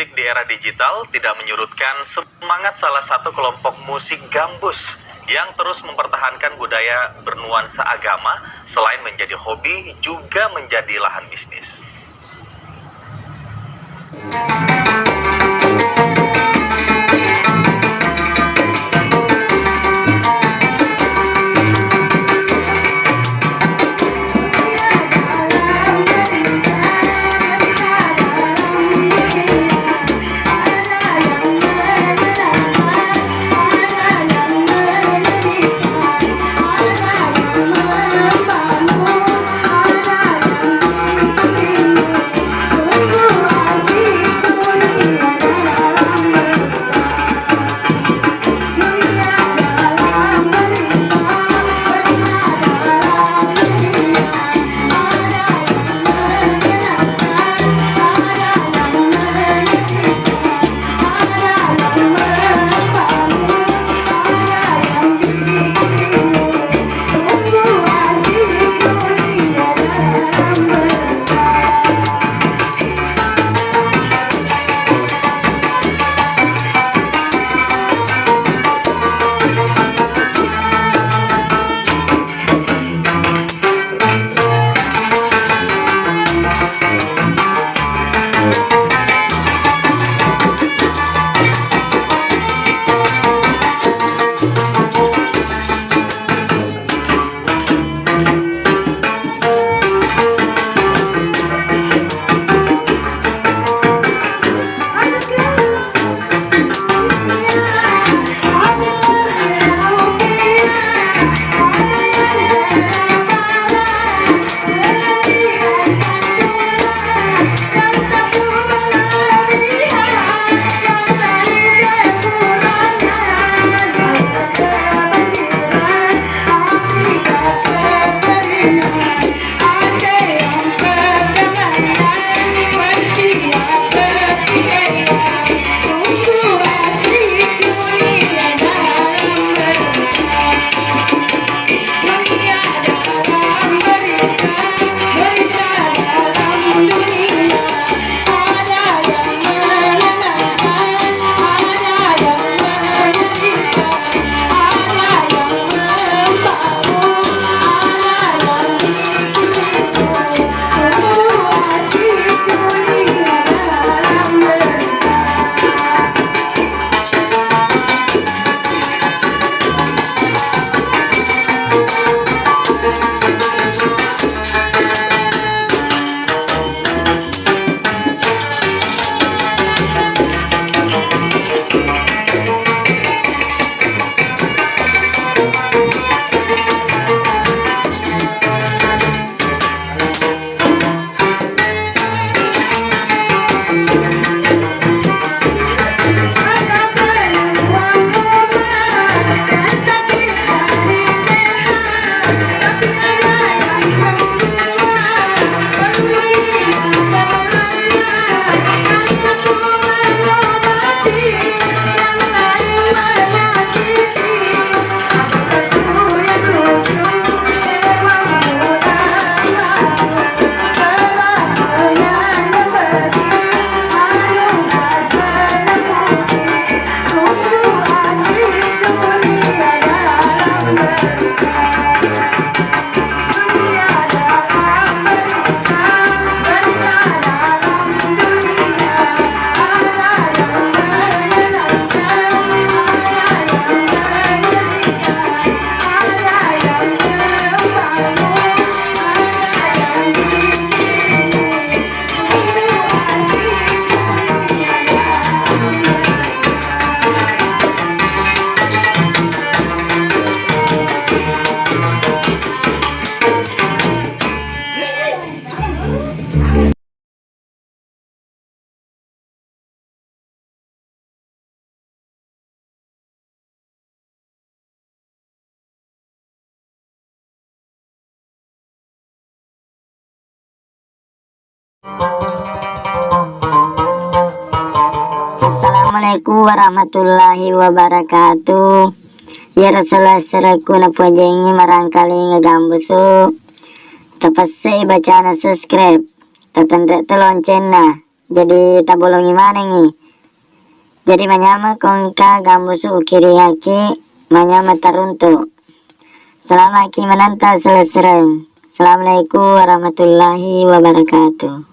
musik di era digital tidak menyurutkan semangat salah satu kelompok musik gambus yang terus mempertahankan budaya bernuansa agama. Selain menjadi hobi, juga menjadi lahan bisnis. Assalamualaikum warahmatullahi wabarakatuh. Ya Rasulullah selaku napuajengi marangkali ngegambusu. Tapasai bacaan subscribe. Tatandra teloncena. jadi tabolongi mana nih. Jadi manyama kongka gambus ukiri haki manyama taruntu. Selamat ki menanta selesai. Assalamualaikum warahmatullahi wabarakatuh.